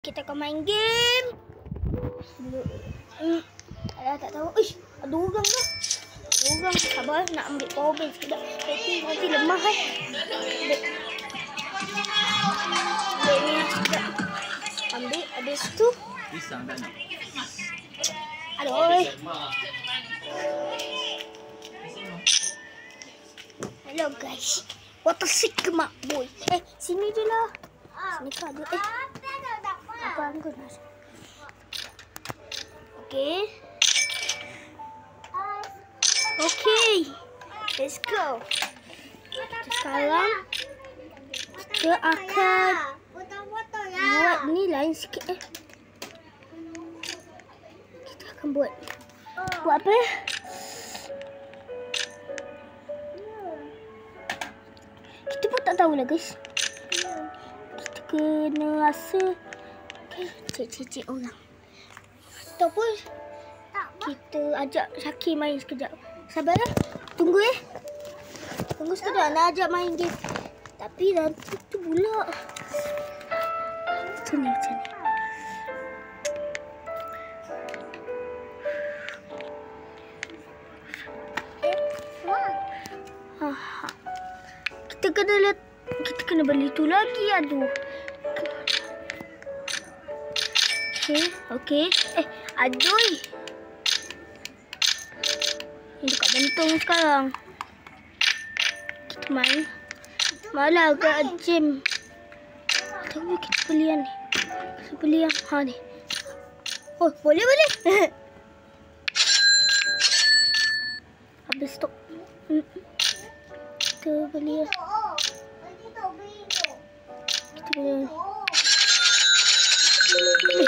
Kita akan main game. Tak tahu. Ish, ada orang dah. Ada orang. Sabar, nak ambil power bank sekejap. Nanti lemah Ambil ni sekejap. Ambil, habis tu. Pisang tak nak? Aduh. Hello guys. Water sick ke mak boy. Sini je lah. Sini kau ada. Apa aku nak? Okay. Okay. Let's go. Sekarang kita akan buat ni lain sikit. Kita akan buat apa? Kita pun tak tahulah guys. Kita kena rasa cek-cek orang. Ataupun kita ajak Syakir main sekejap. Sabarlah. Tunggu Tunggu sekejap nak ajak main game. Tapi nanti tu pula. Macam ni. Kita kena beli tu lagi. Aduh. Okay. Aduh. Ni dekat bentung sekarang. Kita main. Malah agak jam. Tapi kita beli yang ni. Kita beli yang ni. Oh, boleh. Habis stok. Kita beli yang. Kita beli yang.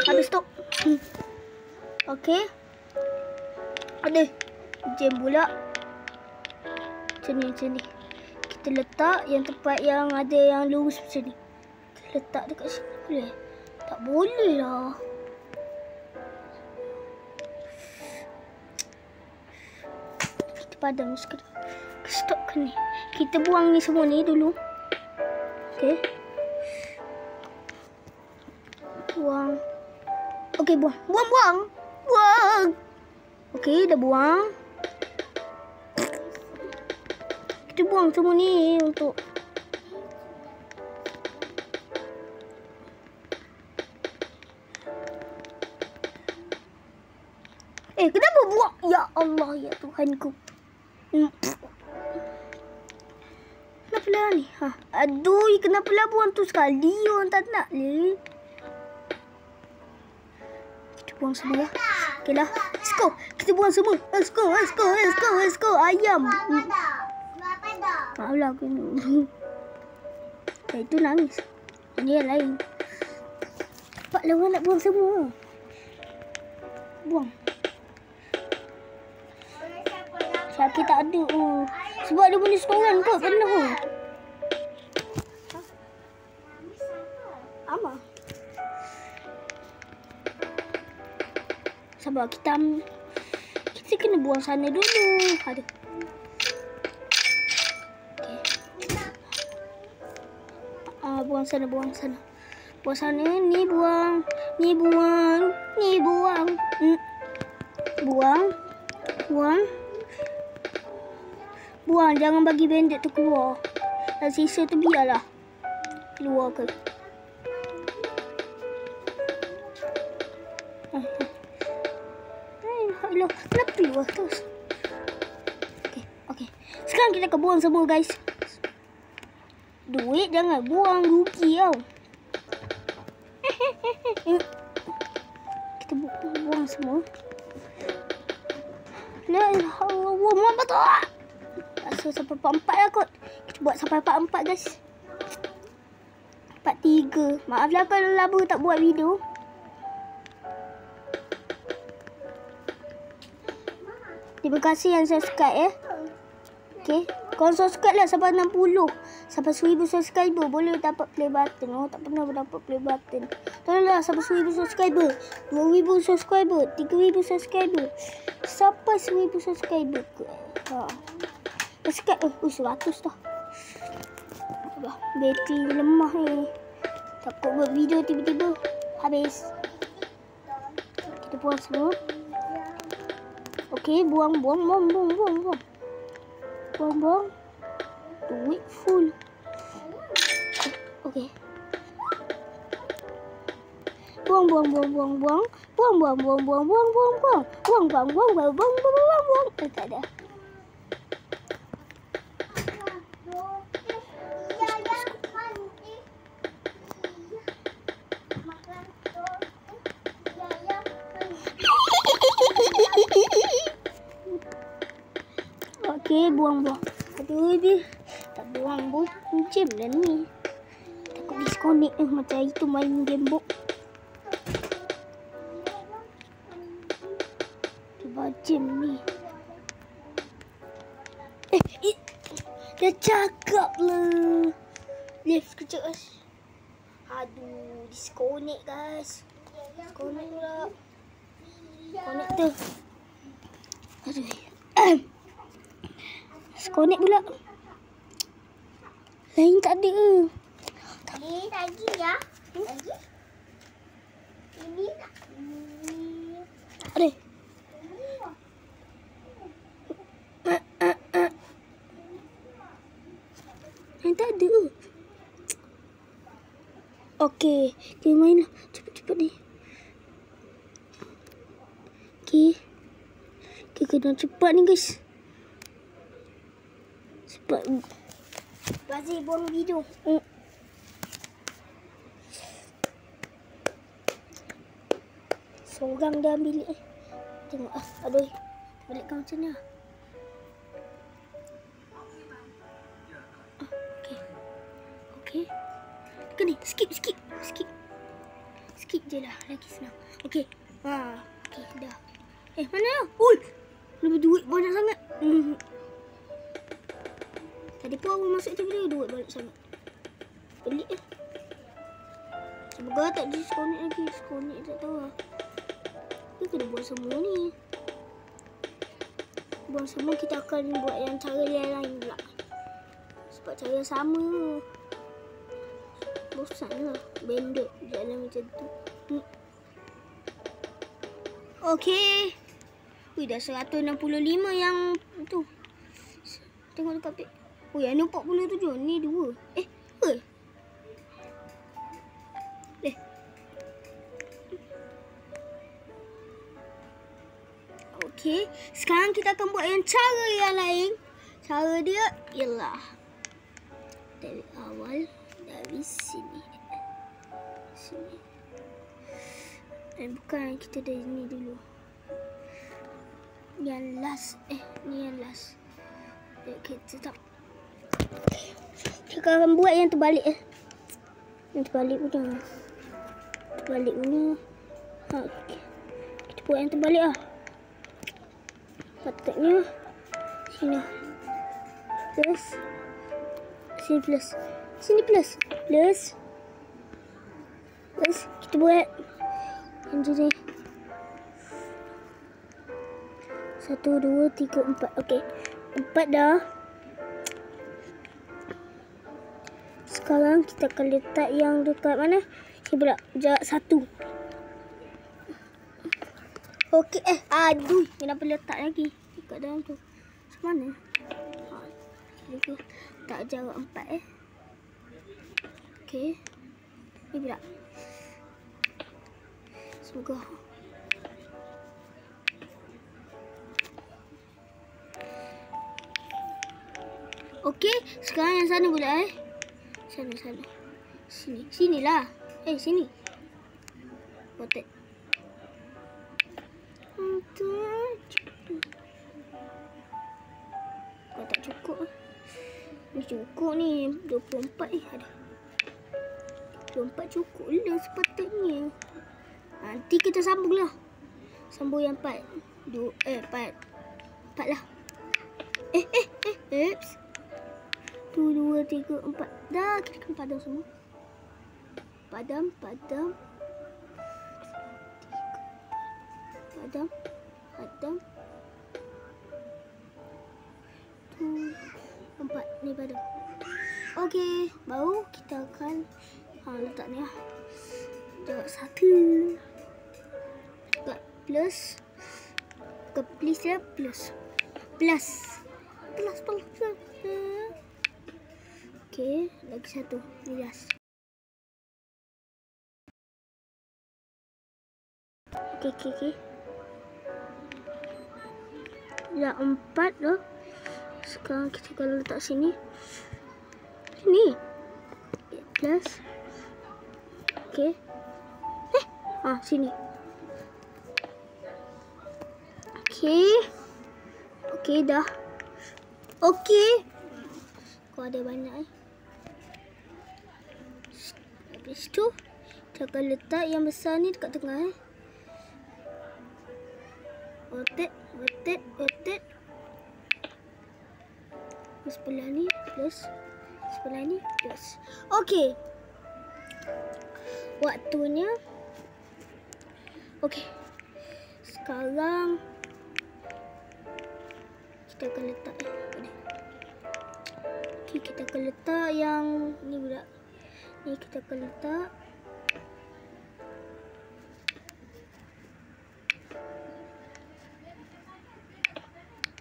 Habis stok. Okey. Ada jam pula. Macam ni. Kita letak yang tempat yang ada yang lurus macam ni. Kita letak dekat sini boleh? Tak boleh lah. Kita padam sekejap. Stopkan ni. Kita buang ni semua ni dulu. Okey. Buang. Okey, buang. Okey, dah buang. Kita buang semua ni untuk kenapa buang? Ya Allah, ya Tuhanku. Kenapa lah ni? Aduh, kenapa lah buang tu sekali? Orang tak nak ni. Buang semua. Okey lah. Let's go. Kita buang semua. Let's go. Ayam. Maaf lah aku ni. Itu nangis. Ini yang lain. Cepatlah orang nak buang semua. Buang. Syakir tak ada. Sebab dia punya storan kot. Penuh. Ama. Sabar, kita kena buang sana dulu. Aduh. Okay. Buang sana. Buang sana. Ni buang. Buang. Jangan bagi bandit tu keluar. Dan sisa tu biarlah keluar ke. Kenapa keluar terus? Okey. Sekarang kita akan buang semua guys. Duit jangan buang, rugi tau. Kita buang semua. La ilaha illallah Muhammad Rasulullah. Rasa sampai part 4 lah kot. Kita buat sampai part 4 guys. Part 3. Maaflah kalau lama tak buat video. Terima kasih yang subscribe Okay. Korang subscribe lah sampai 60. Sampai 1000 subscriber boleh dapat play button. Tak pernah dapat play button. Tolonglah sampai 1000 subscriber. 2000 subscriber. 3000 subscriber. Sampai 1000 subscriber. Subscribe. 100 dah. Bateri lemah ni. Takut buat video tiba-tiba Habis. Kita buang semua. Okey, buang. Buang. Duit full. Okey. Buang. Tak ada. Okey, buang. Aduh, dia tak buang. Jam dah ni. Takut disconnect macam itu main gamebook. Cuba jam ni. Dah cakap lah. Lift kejap guys. Aduh, disconnect guys. Disconnect pula. Connector. Aduh. Disconnect pula. Lain tak ada. Lagi ya. Lagi. Ini tak. Ada. Lain tak ada. Okey, kita main lah. Cepat ni. Okey. Kita kena cepat ni guys. Cepat. Bazir buang video. Seorang dah ambil Tengok aduh. Balikkan macam ni lah. Okey. Tekan ni. Skip. Skip je lah. Lagi senang. Okey. Okey, dah. Mana lah? Ui! Lebih duit banyak sangat. Tadi pun awak masuk tu dia duit banyak sangat. Pelik lah. Semoga tak disconnect lagi. Disconnect tak tahu lah. Kita kena buat semua ni. Buat semua kita akan buat yang cara yang lain pula. Sebab cara sama. Bosan lah. Bendek jalan macam tu. Okey. Ui, dah 165 yang tu. Tengok dekat page. Ui, ada 47. Ni 2. Okey. Sekarang kita akan buat yang cara yang lain. Cara dia ialah dari awal. Dari sini. Bukan, kita dari ni dulu. Yang last. Ni yang last. Okay, tetap. Kita akan buat yang terbalik. Yang terbalik punya. Terbalik punya. Okay. Kita buat yang terbalik lah. Patutnya sini. Plus. Sini plus. Sini plus. Plus. Kita buat macam ni. 1, 2, 3, 4. Okey. 4 dah. Sekarang kita akan letak yang dekat mana? Sini pula. Jarak 1. Okey. Aduh. Kenapa letak lagi? Dekat dalam tu. Macam mana? Tak jarak 4 Okey. Ni pula. Semoga. Okey, sekarang yang sana pula Sana. Sinilah. Sini. Potek. Kau tak cukup. Ni cukup ni. 24 ada. 24 cukup lah sepatutnya. Nanti kita sambung lah. Sambung yang 4 lah. Oops. 1, 2, 3, 4. Dah, kita akan padam semua. Padam. 4. Ni padam. Okey, baru kita akan letak ni lah. Jawab 1. Dekat plus. Ke please ya, plus. Plus. Okey, lagi 1. Ni last. Okey. Dah 4 dah. Sekarang kita kalau letak sini. Sini. Plus. Okey. Sini. Okey dah. Okey. Kau ada banyak Habis tu kita akan letak yang besar ni dekat tengah Rotate. Sebelah ni plus. Sebelah ni plus. Okey. Waktunya. Okey. Sekarang kita akan letak kita akan letak yang ni pula. Ni kita akan letak.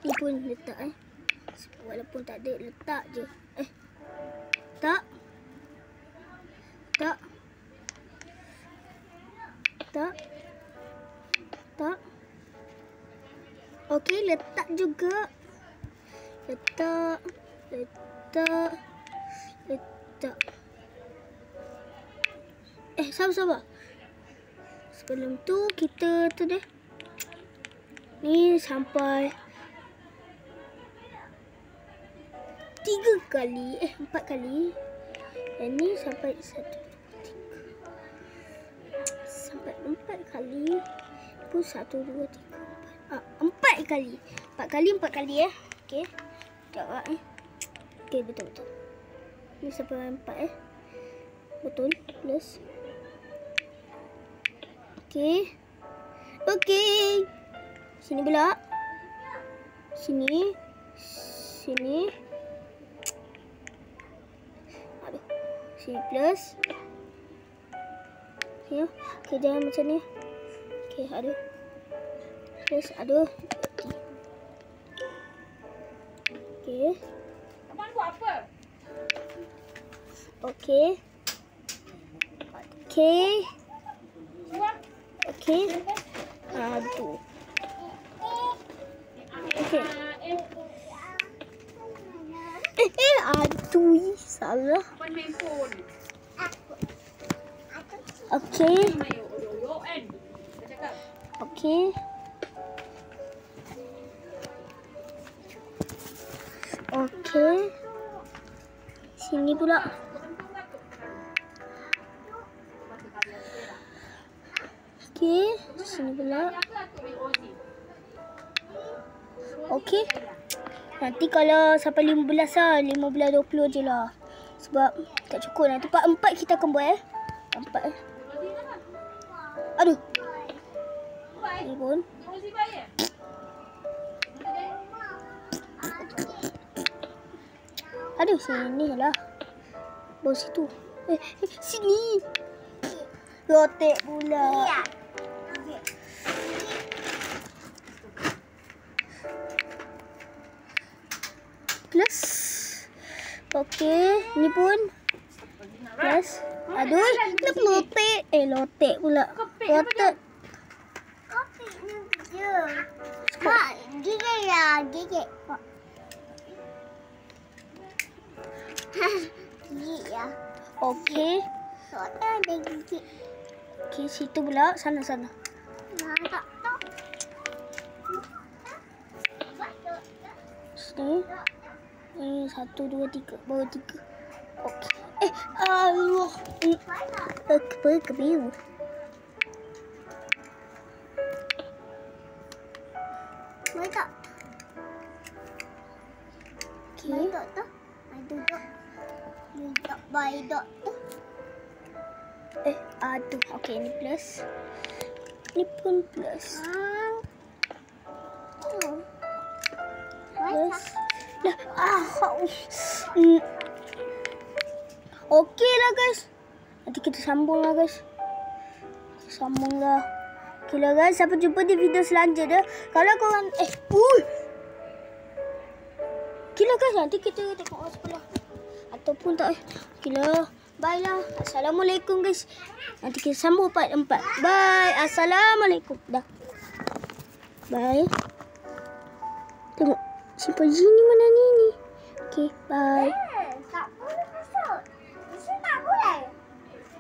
Ni pun letak walaupun tak ada, letak je. Tak. Okey, letak juga. Letak. Sabar. Sebelum tu kita tu deh. Ni sampai 3 kali, 4 kali. Dan ni sampai 1, 2, 3. Sampai 4 kali. Pun 1, 2, 3, 4 kali. 4 kali Okey. Jawab Okey, betul. Ni sampai 4 Betul. Plus. Okey. Sini pula. Sini. Aduh. Sini plus. Okey, jangan macam ni. Okey, aduh. Plus, aduh. Okey. Abang buat apa? Okey. Aduh. Okey. Aduh, salah. Abang main phone. Okey. Cakap. Okey. Sini pula. Okey, sini pula. Okey. Nanti kalau sampai 15 lah. 15, 20 je lah. Sebab tak cukup. Nanti part 4 kita akan buat 4 Aduh. Ni pun. Aduh, sini lah. Bawa situ. Sini. Rotek pula. Plus. Okey, ni pun. Plus. Aduh, kenapa lotek? Lotek pula. Rotek. Kopi ni je. Mak, gigit lah. Gigit ya. Okey. Soalnya ada gigit. Okey, situ pula. Sana. Tak. Sini. Ni 1, 2, 3. Bawa 3. Okey. Allah. Kebiru. Baik. Okey. Baik tu. Aduh. Okey, ni plus. Ni pun plus. Plus. Okey lah guys. Nanti kita sambung lah guys. Sambung lah. Okay lah guys, sampai jumpa di video selanjutnya. Kalau korang okay lah guys, nanti kita tengok orang sebelah. Ataupun tak. Okay lah. Bye lah. Assalamualaikum guys. Nanti kita sambung part 4. Bye. Assalamualaikum. Dah. Bye. Tengok. Chimpanzee ni mana ni? Okay, bye.